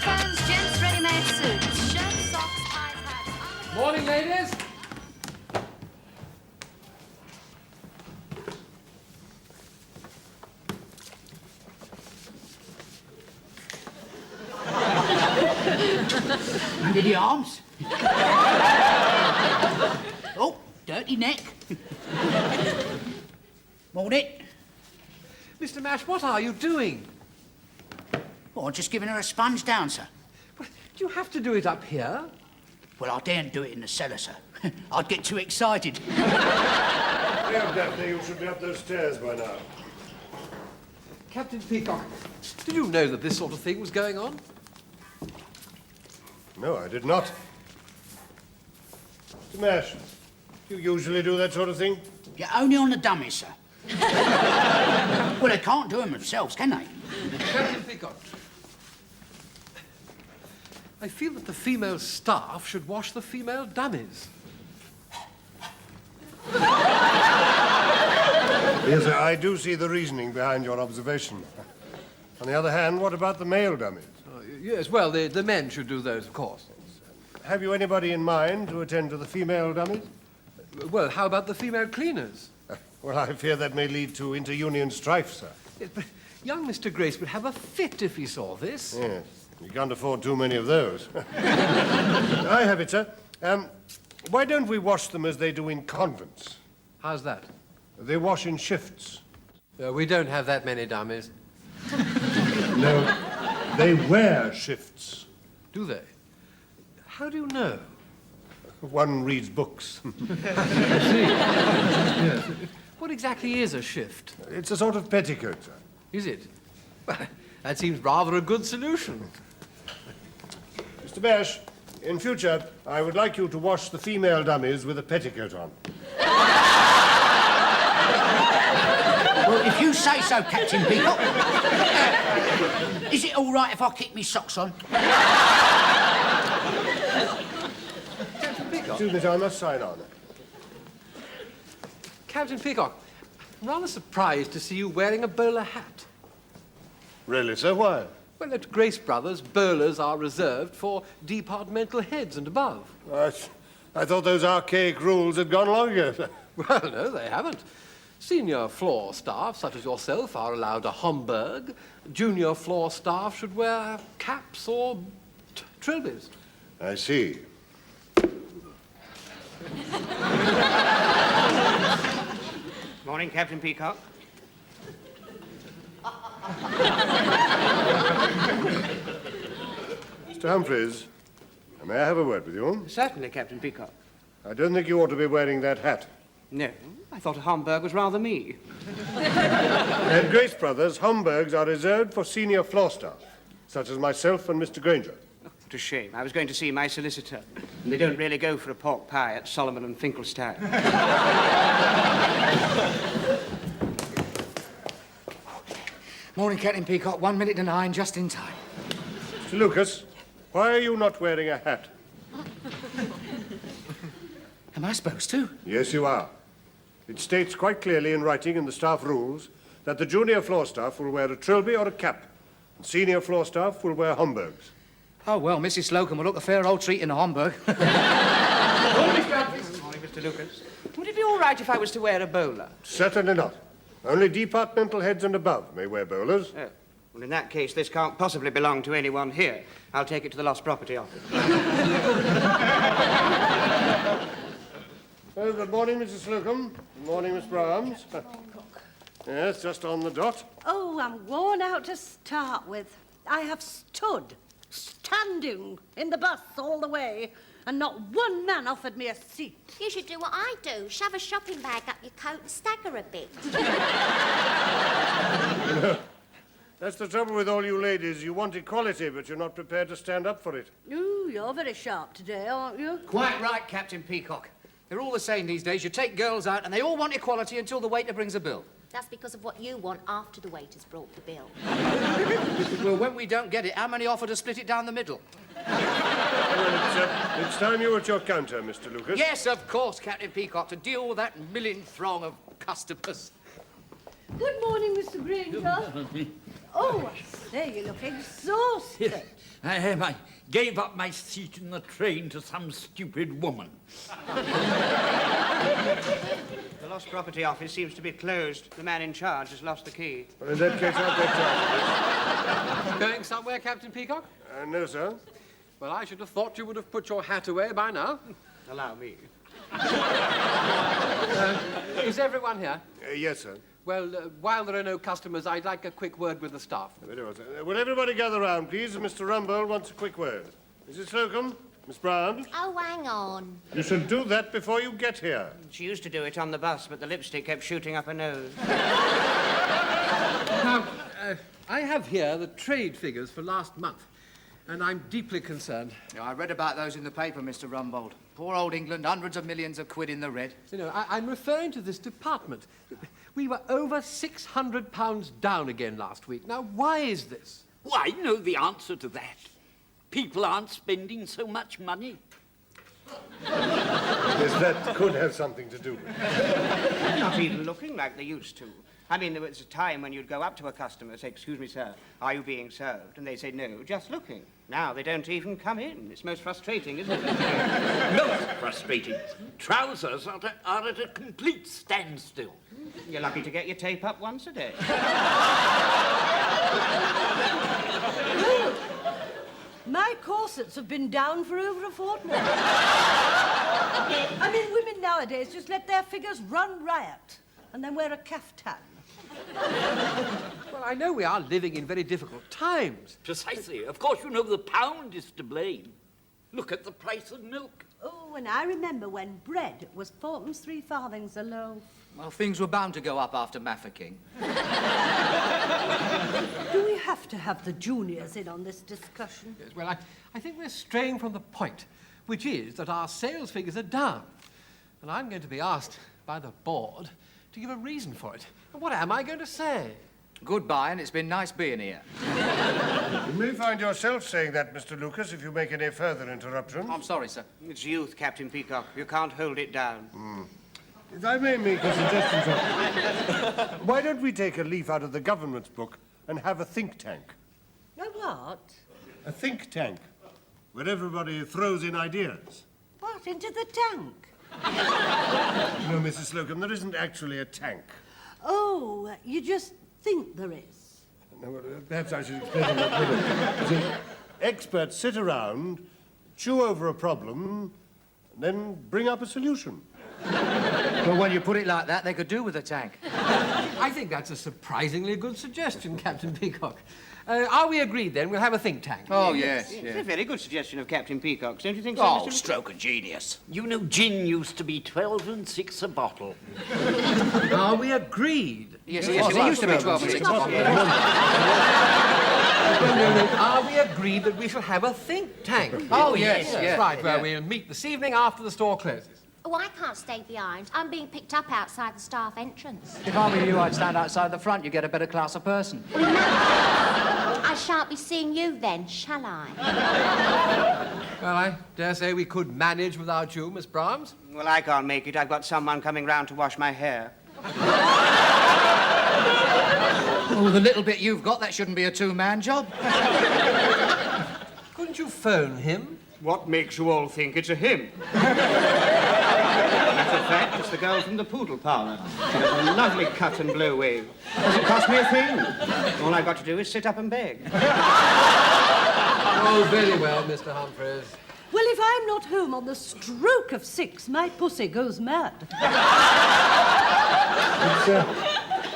Headphones, gents, ready-made suits, shirts, socks, ties, hats... Morning, ladies. Under the arms. Oh, dirty neck. Morning. Mr. Mash, what are you doing? Oh, I'm just giving her a sponge down, sir. Well, do you have to do it up here? Well, I daren't do it in the cellar, sir. I'd get too excited. Hurry up, Daphne. You should be up those stairs by now. Captain Peacock, did you know that this sort of thing was going on? No, I did not. Mr. Mash, do you usually do that sort of thing? Yeah, only on the dummies, sir. Well, they can't do them themselves, can they? Captain Peacock, I feel that the female staff should wash the female dummies. Yes, sir, I do see the reasoning behind your observation. On the other hand, what about the male dummies? Yes, well, the men should do those, of course. Have you anybody in mind to attend to the female dummies? Well, how about the female cleaners? Well, I fear that may lead to inter-union strife, sir. Yes, but young Mr. Grace would have a fit if he saw this. Yes, you can't afford too many of those. I have it, sir. Why don't we wash them as they do in convents? How's that? They wash in shifts. We don't have that many dummies. No, they wear shifts. Do they? How do you know? One reads books. Yes. What exactly is a shift? It's a sort of petticoat, sir. Is it? Well, that seems rather a good solution. Mr. Bash, in future, I would like you to wash the female dummies with a petticoat on. Well, if you say so, Captain Peacock. Is it all right if I keep me socks on? Captain Peacock? Excuse me, sir, I must sign on. Captain Peacock, I'm rather surprised to see you wearing a bowler hat. Really, sir? Why? Well, at Grace Brothers, bowlers are reserved for departmental heads and above. I thought those archaic rules had gone long ago, sir. Well, no, they haven't. Senior floor staff, such as yourself, are allowed a Homburg. Junior floor staff should wear caps or trilbies. I see. Morning, Captain Peacock. Mr. Humphreys, may I have a word with you? Certainly, Captain Peacock. I don't think you ought to be wearing that hat. No, I thought a Homburg was rather me. At Grace Brothers, Homburgs are reserved for senior floor staff, such as myself and Mr. Granger. What a shame. I was going to see my solicitor, and they don't really go for a pork pie at Solomon and Finkelstein. Morning, Captain Peacock. 1 minute to 9, just in time. Mr. Lucas, why are you not wearing a hat? Am I supposed to? Yes, you are. It states quite clearly in writing in the staff rules that the junior floor staff will wear a trilby or a cap, and senior floor staff will wear Homburgs. Oh, well, Mrs. Slocum will look a fair old treat in a Homburg. Morning, Mr. Lucas. Would it be all right if I was to wear a bowler? Certainly not. Only departmental heads and above may wear bowlers. Oh. Well, in that case, this can't possibly belong to anyone here. I'll take it to the Lost Property Office. Oh, good morning, Mrs. Slocum. Good morning, Miss Brahms. Yes, just on the dot. Oh, I'm worn out to start with. I have standing in the bus all the way, and not one man offered me a seat. You should do what I do. Shove a shopping bag up your coat and stagger a bit. That's the trouble with all you ladies. You want equality, but you're not prepared to stand up for it. Ooh, you're very sharp today, aren't you? Quite right, Captain Peacock. They're all the same these days. You take girls out and they all want equality until the waiter brings a bill. That's because of what you want after the waiter's brought the bill. Well, when we don't get it, how many offer to split it down the middle? Well, it's time you were at your counter, Mr. Lucas. Yes, of course, Captain Peacock, to deal with that milling throng of customers. Good morning, Mr. Granger. Oh, I say, you're looking exhausted. I gave up my seat in the train to some stupid woman. The lost property office seems to be closed. The man in charge has lost the key. Well, in that case, I'll get charged. Going somewhere, Captain Peacock? No, sir. Well, I should have thought you would have put your hat away by now. Allow me. Is everyone here? Yes, sir. Well, while there are no customers, I'd like a quick word with the staff. Very well, sir. Will everybody gather round, please? Mr. Rumbold wants a quick word. Mrs. Slocum, Miss Brown, Oh, hang on. you should do that before you get here. She used to do it on the bus, but the lipstick kept shooting up her nose. Now, I have here the trade figures for last month, and I'm deeply concerned. Yeah, I read about those in the paper, Mr. Rumbold. Poor old England, hundreds of millions of quid in the red. You know, I'm referring to this department. We were over £600 down again last week. Now, why is this? Well, I know the answer to that. People aren't spending so much money. Yes, that could have something to do with it. Not even looking like they used to. I mean, there was a time when you'd go up to a customer and say, "Excuse me, sir, are you being served?" And they'd say, "No, just looking." Now they don't even come in. It's most frustrating, isn't it? Most frustrating. Trousers are at a complete standstill. You're lucky to get your tape up once a day. My corsets have been down for over a fortnight. I mean, women nowadays just let their figures run riot and then wear a caftan. Well, I know we are living in very difficult times. Precisely. Of course, you know the pound is to blame. Look at the price of milk. Oh, and I remember when bread was 4.75 a loaf. Well, things were bound to go up after Mafeking. Do we have to have the juniors in on this discussion? Yes, well, I think we're straying from the point, which is that our sales figures are down. And I'm going to be asked by the board to give a reason for it. And what am I going to say? Goodbye, and it's been nice being here. You may find yourself saying that, Mr. Lucas, if you make any further interruptions. I'm sorry, sir. It's youth, Captain Peacock. You can't hold it down. If I may make a suggestion, sir. Why don't we take a leaf out of the government's book and have a think tank? A what? A think tank, where everybody throws in ideas. What, into the tank? No, Mrs. Slocum, there isn't actually a tank. Oh, you just think there is. No, well, perhaps I should explain a little bit. See, experts sit around, chew over a problem, and then bring up a solution. Well, when you put it like that, they could do with a tank. I think that's a surprisingly good suggestion, Captain Peacock. Are we agreed, then? We'll have a think tank. Oh, yes, It's a very good suggestion of Captain Peacock's, don't you think so, Oh, Mr. stroke of genius. You know, gin used to be 12 and 6 a bottle. Are we agreed? Yes, it used to be 12 and 6. Are we agreed that we shall have a think tank? Oh, yes, yes. Right, well, yeah. we'll meet this evening after the store closes. Oh, I can't stay behind. I'm being picked up outside the staff entrance. If I were you, I'd stand outside the front. You get a better class of person. I shan't be seeing you then, shall I? Well, I dare say we could manage without you, Miss Brahms. Well, I can't make it. I've got someone coming round to wash my hair. Oh, the little bit you've got, that shouldn't be a two-man job. Couldn't you phone him? What makes you all think it's a him? Matter of fact, it's the girl from the poodle parlour. She has a lovely cut and blow wave. Doesn't cost me a thing. All I've got to do is sit up and beg. Oh, very well, Mr. Humphreys. Well, if I'm not home on the stroke of 6, my pussy goes mad.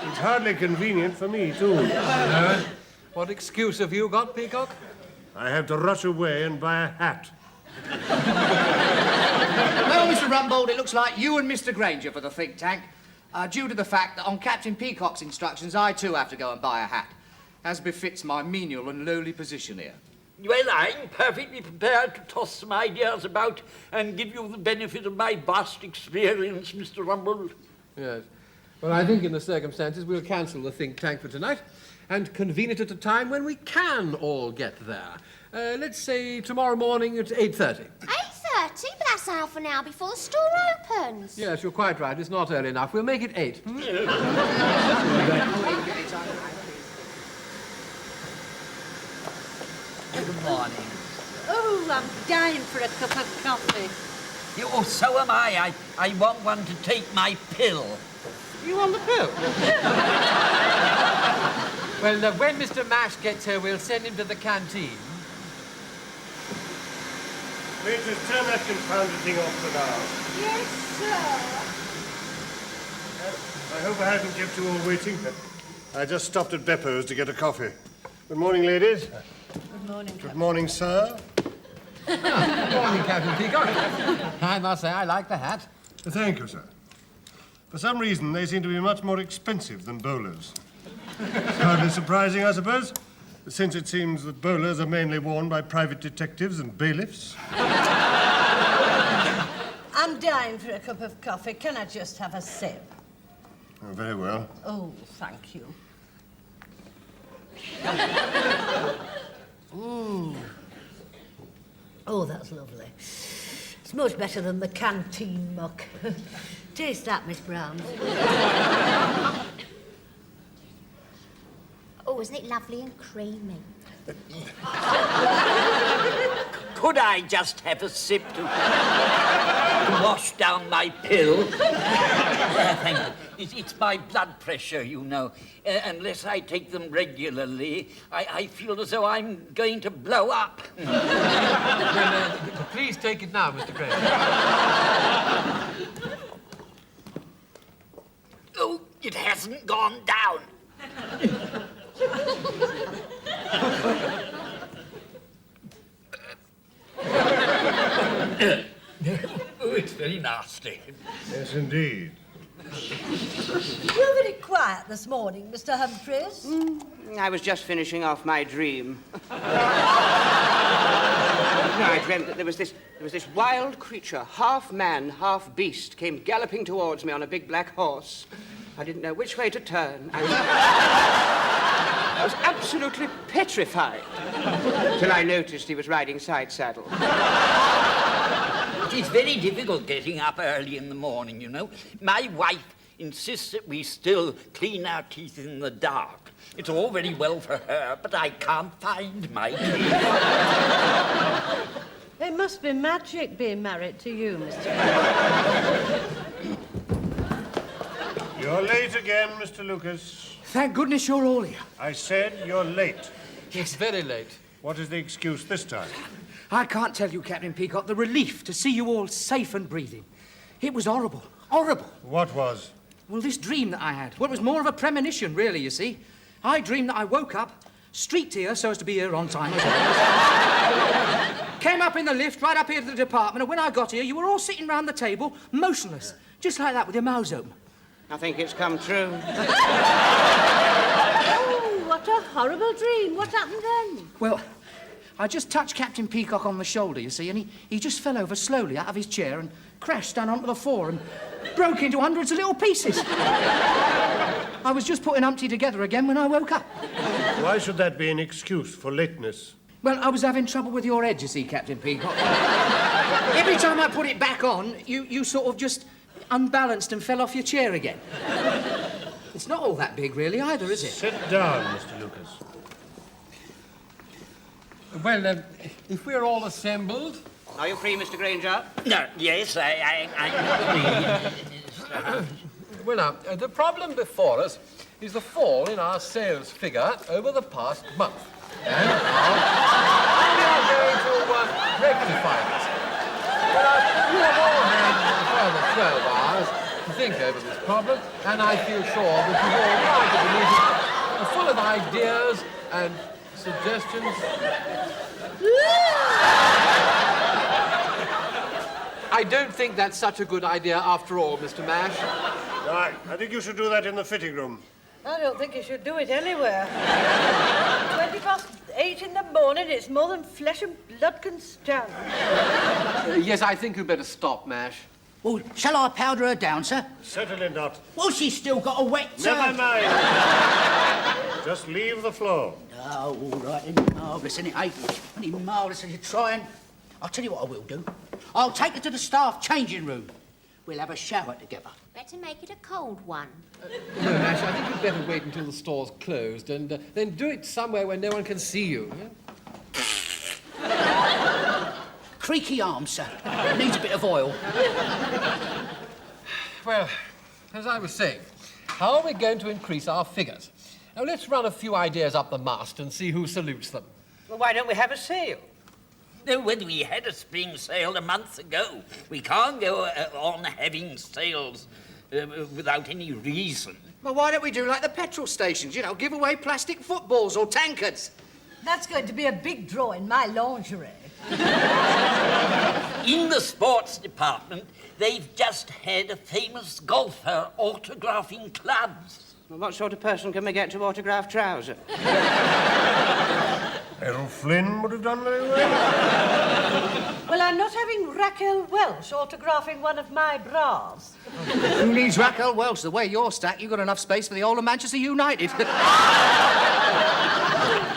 It's hardly convenient for me, too. What excuse have you got, Peacock? I have to rush away and buy a hat. Well, Mr. Rumbold, it looks like you and Mr. Granger for the think tank, due to the fact that on Captain Peacock's instructions, I too have to go and buy a hat, as befits my menial and lowly position here. Well, I'm perfectly prepared to toss some ideas about and give you the benefit of my vast experience, Mr. Rumbold. Yes. Well, I think in the circumstances we'll cancel the think tank for tonight and convene it at a time when we can all get there. Let's say tomorrow morning at 8:30. 8:30? But that's half an hour before the store opens. Yes, you're quite right. It's not early enough. We'll make it 8. morning. Oh, I'm dying for a cup of coffee. Oh, so am I. I want one to take my pill. You on the pill? Well, when Mr. Mash gets here, we'll send him to the canteen. Waiters, turn that confounded thing off for now. Yes, sir. I hope I haven't kept you all waiting. I just stopped at Beppo's to get a coffee. Good morning, ladies. Good morning, Good morning, sir. Good morning, Captain Peacock. I must say, I like the hat. Thank you, sir. For some reason, they seem to be much more expensive than bowlers. Hardly surprising, I suppose, since it seems that bowlers are mainly worn by private detectives and bailiffs. I'm dying for a cup of coffee. Can I just have a sip? Oh, very well. Oh, thank you. Oh, that's lovely. It's much better than the canteen muck. Taste that, Miss Brown. Oh, isn't it lovely and creamy? Could I just have a sip to wash down my pill? Thank you. It's my blood pressure, you know. Unless I take them regularly, I feel as though I'm going to blow up. Well, please take it now, Mr. Gray. Oh, it hasn't gone down. Oh, it's very nasty. Yes, indeed. You're very quiet this morning, Mr. Humphreys. I was just finishing off my dream. I dreamt that there was this wild creature, half man, half beast, came galloping towards me on a big black horse. I didn't know which way to turn. I was absolutely petrified till I noticed he was riding side saddle. It is very difficult getting up early in the morning, you know. My wife insists that we still clean our teeth in the dark. It's all very well for her, but I can't find my teeth. It must be magic being married to you, Mr. You're late again, Mr. Lucas. Thank goodness you're all here. I said you're late. It's very late. What is the excuse this time? I can't tell you, Captain Peacock, the relief to see you all safe and breathing. It was horrible. Horrible. What was? Well, this dream that I had. Well, it was more of a premonition, really, you see. I dreamed that I woke up, streaked here so as to be here on time as always. Came up in the lift, right up here to the department, and when I got here, you were all sitting round the table, motionless, just like that, with your mouths open. I think it's come true. Oh, what a horrible dream. What happened then? Well, I just touched Captain Peacock on the shoulder, you see, and he just fell over slowly out of his chair and crashed down onto the floor and broke into hundreds of little pieces. I was just putting Humpty together again when I woke up. Why should that be an excuse for lateness? Well, I was having trouble with your head, you see, Captain Peacock. Every time I put it back on, you sort of just unbalanced and fell off your chair again. It's not all that big, really, either, is it? Sit down, Mr. Lucas. Well, if we're all assembled... Are you free, Mr. Granger? No, yes, I'm free. Well, now, the problem before us is the fall in our sales figure over the past month. And we are going to rectify it. Well, you have all had a further 12 hours to think over this problem, and I feel sure that you've all arrived at the meeting full of ideas and suggestions. I don't think that's such a good idea after all, Mr. Mash. Right, I think you should do that in the fitting room. I don't think you should do it anywhere. 8:20 in the morning, it's more than flesh and blood can stand. Yes, I think you'd better stop, Mash. Well, shall I powder her down, sir? Certainly not. Well, she's still got a wet Never mind. Just leave the floor. Oh, all right, isn't it marvellous, isn't it, eh? Isn't it marvellous as you're trying? I'll tell you what I will do. I'll take her to the staff changing room. We'll have a shower together. Better make it a cold one. No, Mash, I think you'd better wait until the store's closed and then do it somewhere where no one can see you. Yeah? creaky arm, sir. Needs a bit of oil. Well, as I was saying, how are we going to increase our figures? Now, let's run a few ideas up the mast and see who salutes them. Well, why don't we have a sale? No, when we had a spring sale a month ago, we can't go on having sales without any reason. Well, why don't we do like the petrol stations? You know, give away plastic footballs or tankards. That's going to be a big draw in my lingerie. In the sports department, they've just had a famous golfer autographing clubs. Well, what sort of person can we get to autograph trousers? Errol Flynn would have done very well. Well, I'm not having Raquel Welch autographing one of my bras. Who needs Raquel Welch? The way you're stacked, you've got enough space for the whole of Manchester United.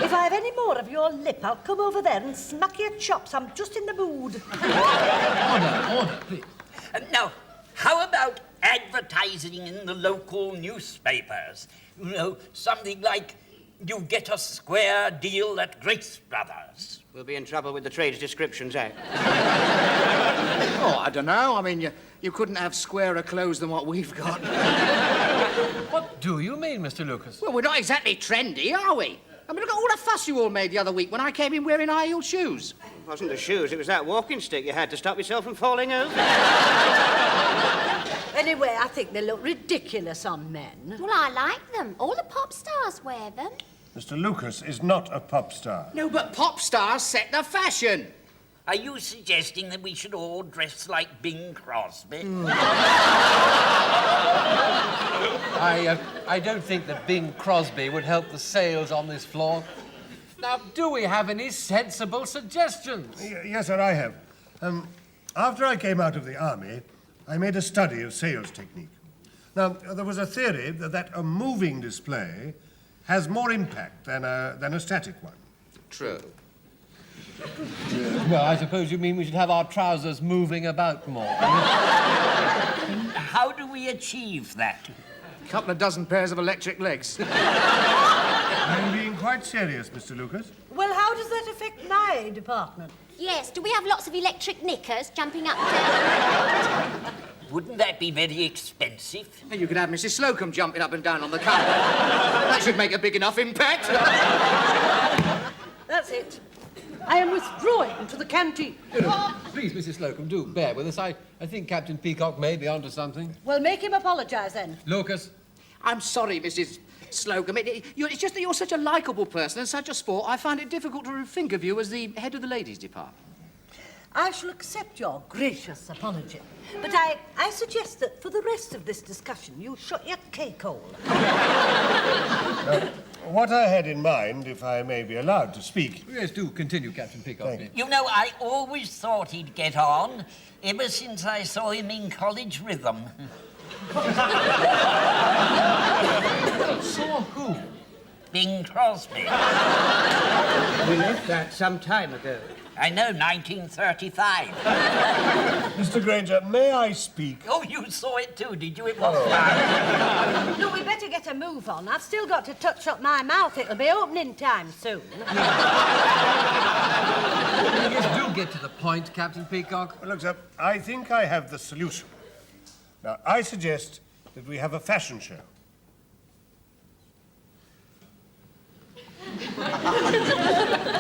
If I have any more of your lip, I'll come over there and smack your chops. I'm just in the mood. Order, please. Now, how about advertising in the local newspapers? You know, something like, you get a square deal at Grace Brothers. We'll be in trouble with the Trades Descriptions Act. Oh, I don't know. I mean, you couldn't have squarer clothes than what we've got. What do you mean, Mr. Lucas? Well, we're not exactly trendy, are we? I mean, look at all the fuss you all made the other week when I came in wearing high-heel shoes. It wasn't the shoes, it was that walking stick you had to stop yourself from falling over. Anyway, I think they look ridiculous on men. Well, I like them. All the pop stars wear them. Mr. Lucas is not a pop star. No, but pop stars set the fashion. Are you suggesting that we should all dress like Bing Crosby? I don't think that Bing Crosby would help the sales on this floor. Now, do we have any sensible suggestions? Yes, sir, I have. After I came out of the army, I made a study of sales technique. Now, there was a theory that a moving display has more impact than a static one. True. Well, I suppose you mean we should have our trousers moving about more. How do we achieve that? A couple of dozen pairs of electric legs. I'm being quite serious, Mr. Lucas. Well, how does that affect my department? Yes, do we have lots of electric knickers jumping up and down? Wouldn't that be very expensive? And you could have Mrs. Slocum jumping up and down on the counter. That should make a big enough impact. That's it. I am withdrawing to the canteen. Please, Mrs. Slocum, do bear with us. I think Captain Peacock may be onto something. Well, make him apologise then. Lucas? I'm sorry, Mrs. Slocum. It's just that you're such a likeable person and such a sport, I find it difficult to think of you as the head of the ladies' department. I shall accept your gracious apology. But I suggest that for the rest of this discussion, you shut your cake hole. What I had in mind, if I may be allowed to speak... Yes, do continue, Captain Peacock. Thank you. You know, I always thought he'd get on, ever since I saw him in College Rhythm. Saw who? Bing Crosby. We left that some time ago. I know, 1935. Mr. Granger, may I speak? Oh, you saw it too, did you? It was fun. Look, we better get a move on. I've still got to touch up my mouth. It'll be opening time soon. Yes, do get to the point, Captain Peacock. Well, look, sir, I think I have the solution. Now, I suggest that we have a fashion show.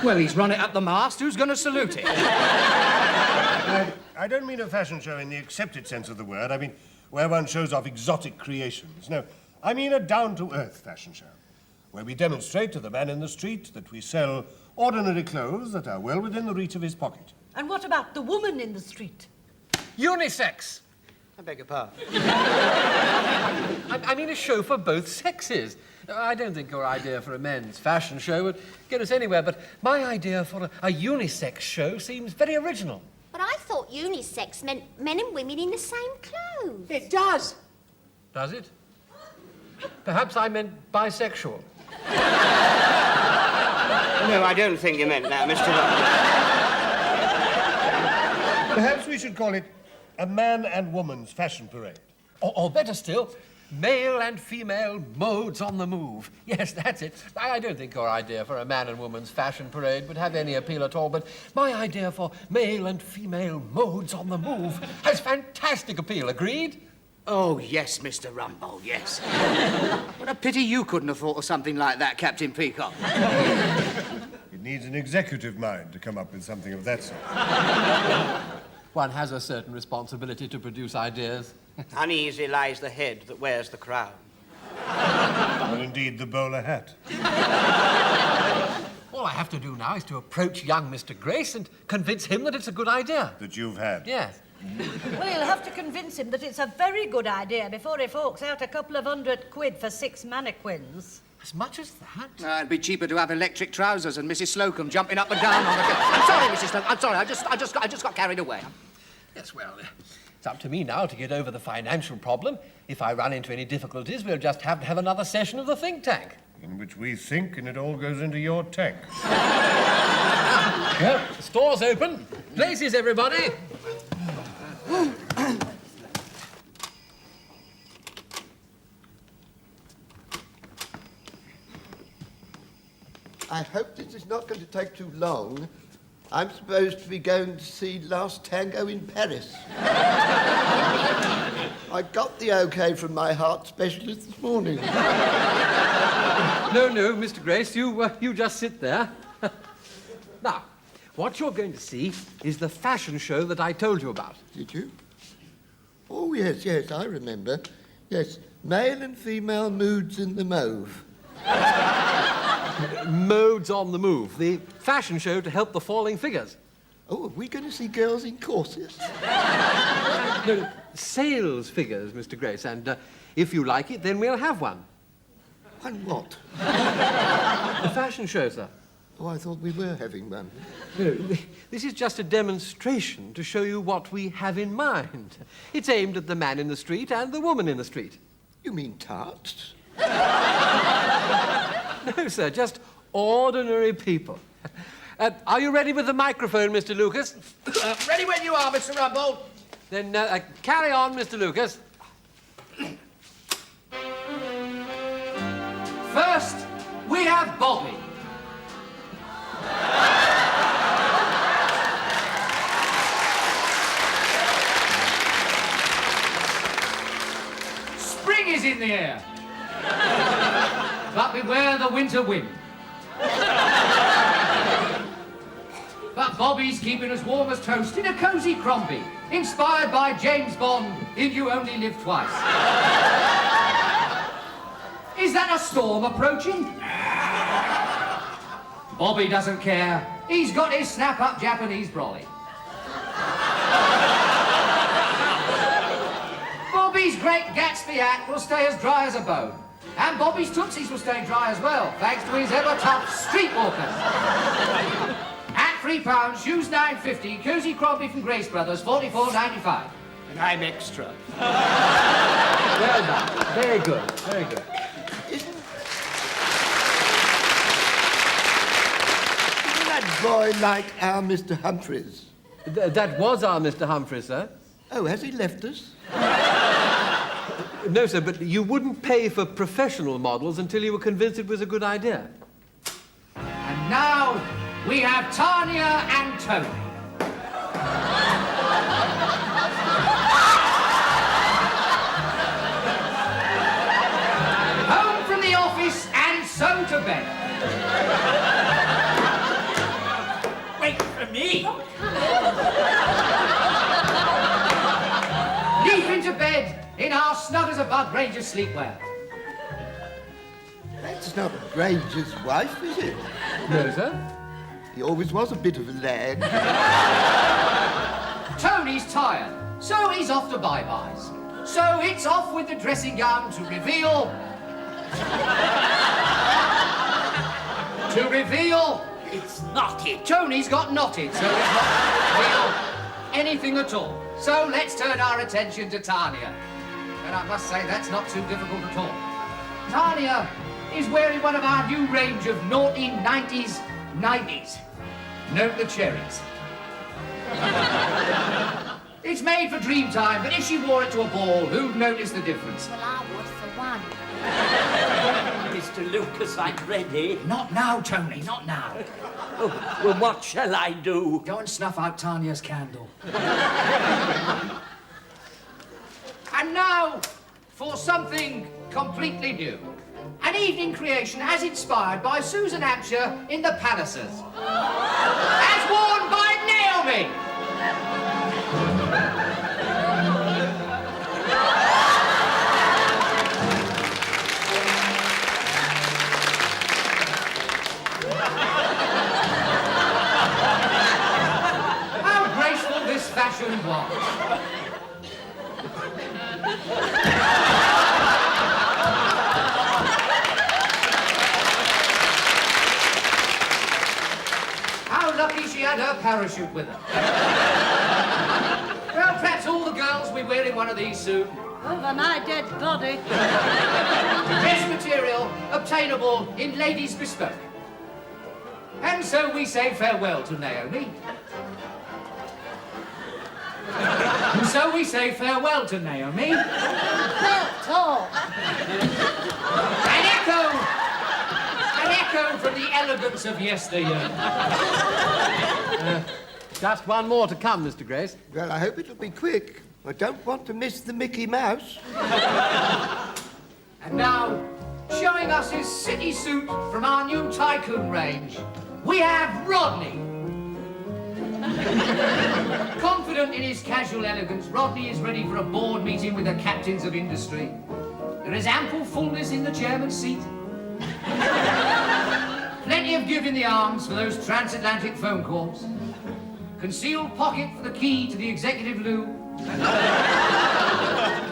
Well, he's run it up the mast. Who's going to salute it? I don't mean a fashion show in the accepted sense of the word. I mean where one shows off exotic creations. No, I mean a down-to-earth fashion show, where we demonstrate to the man in the street that we sell ordinary clothes that are well within the reach of his pocket. And what about the woman in the street? Unisex. I beg your pardon. I mean a show for both sexes. I don't think your idea for a men's fashion show would get us anywhere, but my idea for a unisex show seems very original. But I thought unisex meant men and women in the same clothes. It does. Does it? Perhaps I meant bisexual. No, I don't think you meant that, Mr. Locke. Perhaps we should call it a man and woman's fashion parade. Or better still, Male and female modes on the move. Yes, that's it. I don't think your idea for a man and woman's fashion parade would have any appeal at all, but my idea for male and female modes on the move has fantastic appeal. Agreed? Oh, yes, Mr. Rumbold, yes. What a pity you couldn't have thought of something like that, Captain Peacock. It needs an executive mind to come up with something of that sort. One has a certain responsibility to produce ideas. Uneasy lies the head that wears the crown. Or indeed the bowler hat. All I have to do now is to approach young Mr. Grace and convince him that it's a good idea. That you've had. Yes. Well, you'll have to convince him that it's a very good idea before he forks out a couple of £100 for 6 mannequins. As much as that? It'd be cheaper to have electric trousers and Mrs. Slocum jumping up and down on the... I'm sorry, Mrs. Slocum. I'm sorry. I just got carried away. Yes, well, it's up to me now to get over the financial problem. If I run into any difficulties, we'll just have to have another session of the think tank. In which we think and it all goes into your tank. Well, the store's open. Places, everybody. I hope this is not going to take too long. I'm supposed to be going to see Last Tango in Paris. I got the OK from my heart specialist this morning. No, Mr. Grace, you just sit there. Now, what you're going to see is the fashion show that I told you about. Did you? Oh, yes, I remember. Yes, male and female moods in the mauve. Modes on the move, the fashion show to help the falling figures. Oh, are we going to see girls in corsets? No, sales figures, Mr. Grace, and if you like it, then we'll have one. And what? The fashion show, sir. Oh, I thought we were having one. No, this is just a demonstration to show you what we have in mind. It's aimed at the man in the street and the woman in the street. You mean tarts? No, sir, just ordinary people. Are you ready with the microphone, Mr. Lucas? Ready when you are, Mr. Rumbold. Then carry on, Mr. Lucas. First, we have Bobby. Spring is in the air. But beware the winter wind. But Bobby's keeping as warm as toast in a cosy Crombie, inspired by James Bond in You Only Live Twice. Is that a storm approaching? Bobby doesn't care. He's got his snap-up Japanese brolly. Bobby's Great Gatsby hat will stay as dry as a bone. And Bobby's Tootsies will stay dry as well, thanks to his ever-tough streetwalkers. Hat £3, shoes £9.50, cosy Crombie from Grace Brothers, $44.95. And I'm extra. Well done. Very good, very good. Isn't that boy like our Mr. Humphreys? That was our Mr. Humphrey, sir. Oh, has he left us? No, sir, but you wouldn't pay for professional models until you were convinced it was a good idea. And now, we have Tanya and Tony. Home from the office and so to bed. Wait for me. Deep into bed in our snug as a bug Ranger sleepwear. That's not Granger's wife, is it? No, sir. He always was a bit of a lad. Tony's tired, so he's off to bye-byes. So it's off with the dressing gown to reveal... It's not it. Tony's got knotted, so it's not to reveal anything at all. So let's turn our attention to Tanya. And I must say, that's not too difficult at all. Tanya is wearing one of our new range of naughty 90s 90s. Note the cherries. It's made for dream time, but if she wore it to a ball, who'd notice the difference? Well, I would for one. Mr. Lucas, I'm ready. Not now, Tony, not now. Oh, well, what shall I do? Go and snuff out Tanya's candle. And now, for something completely new. An evening creation as inspired by Susan Hampshire in the Pallisers. As worn by Naomi. How graceful this fashion was. How lucky she had her parachute with her. Well, perhaps all the girls will be wearing one of these soon. Over my dead body. Dress material obtainable in Ladies Bespoke. And so we say farewell to Naomi. And so we say farewell to Naomi. Well, talk. An echo from the elegance of yesteryear. Just one more to come, Mr. Grace. Well, I hope it'll be quick. I don't want to miss the Mickey Mouse. And now, showing us his city suit from our new Tycoon range, we have Rodney. Confident in his casual elegance, Rodney is ready for a board meeting with the captains of industry. There is ample fullness in the chairman's seat. Plenty of give in the arms for those transatlantic phone calls. Concealed pocket for the key to the executive loo.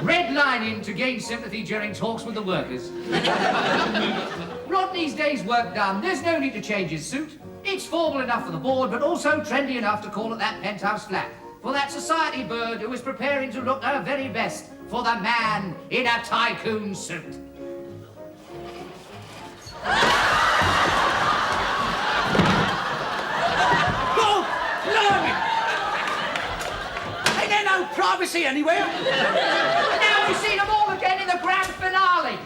Red lining to gain sympathy during talks with the workers. Rodney's day's work done. There's no need to change his suit. It's formal enough for the board, but also trendy enough to call it that penthouse flat. For that society bird who is preparing to look her very best for the man in a Tycoon suit. Oh, blimey! Ain't there no privacy anywhere? And now we see them all again in the grand finale.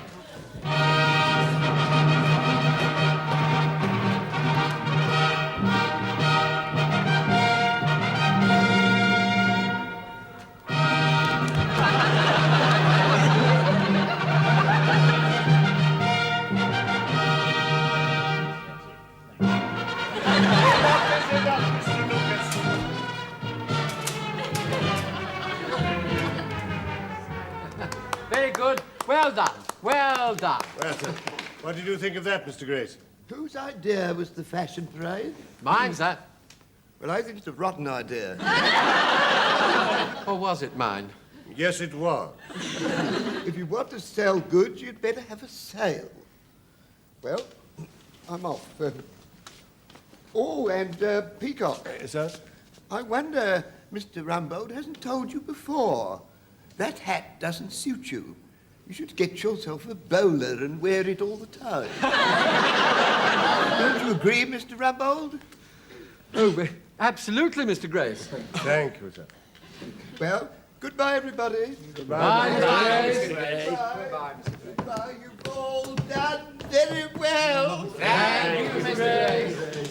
Very good. Well done. Well done. Well, sir, what did you think of that, Mr. Grace? Whose idea was the fashion parade? Mine, sir. Well, I think it's a rotten idea. Or was it mine? Yes, it was. If you want to sell goods, you'd better have a sale. Well, I'm off. And Peacock. Sir? I wonder Mr. Rumbold hasn't told you before. That hat doesn't suit you. You should get yourself a bowler and wear it all the time. Don't you agree, Mr. Rumbold? Oh, absolutely, Mr. Grace. Thank you, sir. Well, goodbye, everybody. Bye, Mr. Grace. Goodbye. Goodbye. You've all done very well. Thank you, Mr. Grace.